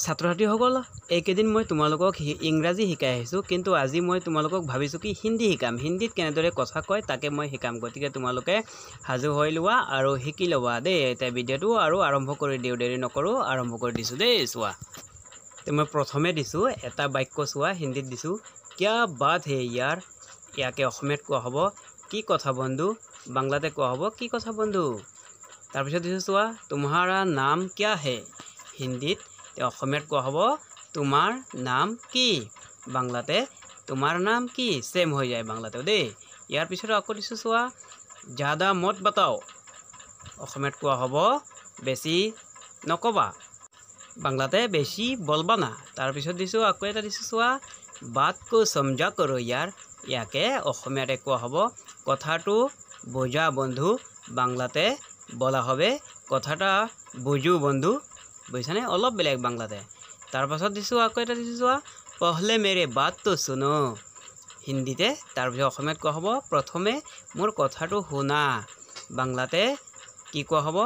ছাত্ৰ-ছাত্ৰীসকল এইকেইদিন মই তোমালোকক ইংৰাজী শিকাই আহিছোঁ, কিন্তু আজি মই তোমালোকক ভাবিছোঁ কি হিন্দী শিকাম। হিন্দীত কেনেদৰে কথা কয় তাকে মই শিকাম। গতিকে তোমালোকে সাজু হৈ লোৱা আৰু শিকি ল'বা দেই এতিয়া ভিডিঅ'টো। আৰু আৰম্ভ কৰি দিওঁ, দেৰি নকৰোঁ, আৰম্ভ কৰি দিছোঁ দেই। চোৱা, মই প্ৰথমে দিছোঁ এটা বাক্য, চোৱা হিন্দীত দিছোঁ কিয়া বাত হে ইয়াৰ। ইয়াকে অসমীয়াত কোৱা হ'ব কি কথা বন্ধু। বাংলাতে কোৱা হ'ব কি কথা বন্ধু। তাৰপিছত দিছোঁ চোৱা তোমাৰা নাম কিয়া হে। হিন্দীত অসমীয়াত কোৱা হ'ব তোমাৰ নাম কি। বাংলাতে তোমাৰ নাম কি। সেম হৈ যায় বাংলাতেও দেই। ইয়াৰ পিছত আকৌ দিছোঁ চোৱা জাদা মত বাতাও। অসমীয়াত কোৱা হ'ব বেছি নকবা। বাংলাতে বেছি বলবা না। তাৰপিছত দিছোঁ আকৌ এটা দিছোঁ চোৱা বাতকো সমঝা কৰো ইয়াৰ। ইয়াকে অসমীয়াতে কোৱা হ'ব কথাটো বুজা বন্ধু। বাংলাতে বলা হবে কথাটা বুজো বন্ধু। বুজিছানে, অলপ বেলেগ বাংলাতে। তাৰপাছত দিছোঁ আকৌ এটা দিছোঁ চোৱা পহলে মেৰে বাতটো শুনো। হিন্দীতে। তাৰপিছত অসমীয়াত কোৱা হ'ব প্ৰথমে মোৰ কথাটো শুনা। বাংলাতে কি কোৱা হ'ব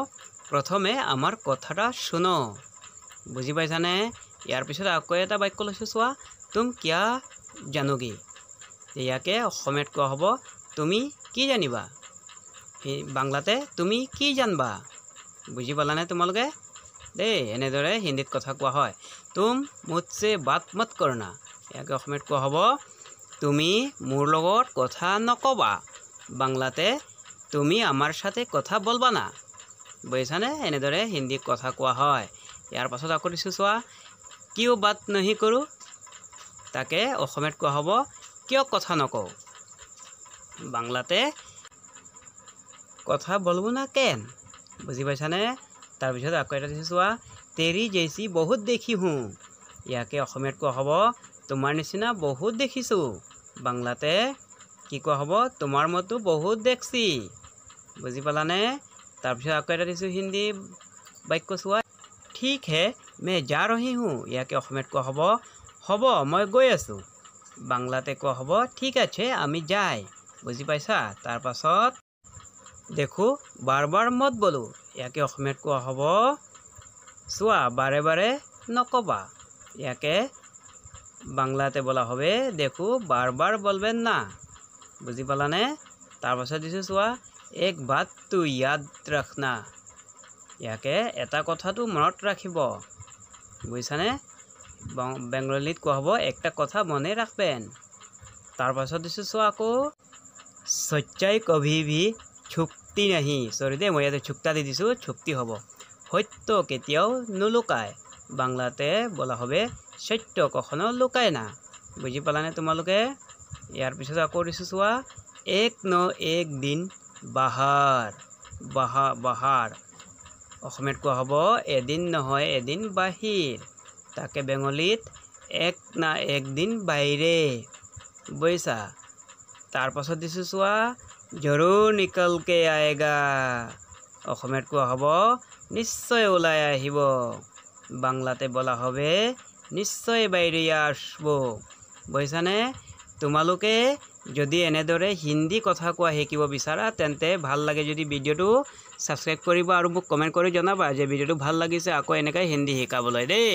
প্ৰথমে আমাৰ কথাটা শুনো। বুজি পাইছানে। ইয়াৰ পিছত আকৌ এটা বাক্য লৈছোঁ চোৱা তুম কিয়া জানোগি। ইয়াকে অসমীয়াত কোৱা হ'ব তুমি কি জানিবা। বাংলাতে তুমি কি জানবা। বুজি পালানে তোমালোকে দেই। এনেদৰে হিন্দীত কথা কোৱা হয়। তুম মুঝসে বাত মত কৰনা। ইয়াকে অসমীয়াত কোৱা হ'ব তুমি মোৰ লগত কথা নকবা। বাংলাতে তুমি আমাৰ সাথে কথা বলবা না। বুজিছানে, এনেদৰে হিন্দীত কথা কোৱা হয়। ইয়াৰ পাছত আকৌ দিছোঁ চোৱা কিয় বাত নহি কৰোঁ। তাকে অসমীয়াত কোৱা হ'ব কিয় কথা নকওঁ। বাংলাতে কথা বলবো না কেন। বুজি পাইছানে। তাৰপিছত আকৌ এটা দিছোঁ চোৱা তেৰি জেইচি বহুত দেখি হুঁ। ইয়াকে অসমীয়াত কোৱা হ'ব তোমাৰ নিচিনা বহুত দেখিছোঁ। বাংলাতে কি কোৱা হ'ব তোমাৰ মতো বহুত দেখছি। বুজি পালানে। তাৰপিছত আকৌ এটা দিছোঁ হিন্দী বাক্য চোৱা ঠিক হে মে যা ৰহি হুঁ। ইয়াকে অসমীয়াত কোৱা হ'ব মই গৈ আছোঁ। বাংলাতে কোৱা হ'ব ঠিক আছে আমি যাই। বুজি পাইছা। তাৰপাছত দেখো বাৰ বাৰ মত বলো। ইয়াকে অসমীয়াত কোৱা হ'ব চোৱা বাৰে বাৰে নকবা। ইয়াকে বাংলাতে বলা হবে দেখো বাৰ বাৰ বলবেন না। বুজি পালানে। তাৰপাছত দিছোঁ চোৱা এক বাত তু ইয়াদ ৰাখনা। ইয়াকে এটা কথাটো মনত ৰাখিব। বুজিছানে। বেংগলীত কোৱা হ'ব একটা কথা মনে ৰাখবেন। তাৰপাছত দিছোঁ চোৱা আকৌ সচ্চাই কভি ভি ছুপতি নাহি। চৰি দেই, মই ইয়াতে ছুপতা দি দিছোঁ, ছুপতি হ'ব। সত্য কেতিয়াও নুলুকায়। বাংলাতে বলা হবে সত্য কখনো লুকায় না। বুজি পালানে তোমালোকে। ইয়াৰ পিছত আকৌ দিছোঁ চোৱা এক ন এক দিন বাহাৰ। বাহাৰ অসমীয়াত কোৱা হ'ব এদিন নহয় এদিন বাহিৰ। তাকে বেংগলীত এক না এক দিন বাইৰে। বুজিছা। তাৰপাছত দিছোঁ চোৱা জৰুৰ নিকলকে আয়েগা। অসমীয়াত কোৱা হ'ব নিশ্চয় ওলাই আহিব। বাংলাতে বলা হবে নিশ্চয় বাইৰে আসব। বুজিছানে। তোমালোকে যদি এনেদৰে হিন্দী কথা কোৱা শিকিব বিচাৰা তেন্তে ভাল লাগে যদি ভিডিঅ'টো ছাবস্ক্ৰাইব কৰিবা আৰু মোক কমেণ্ট কৰি জনাবা যে ভিডিঅ'টো ভাল লাগিছে আকৌ এনেকৈ হিন্দী শিকাবলৈ দেই।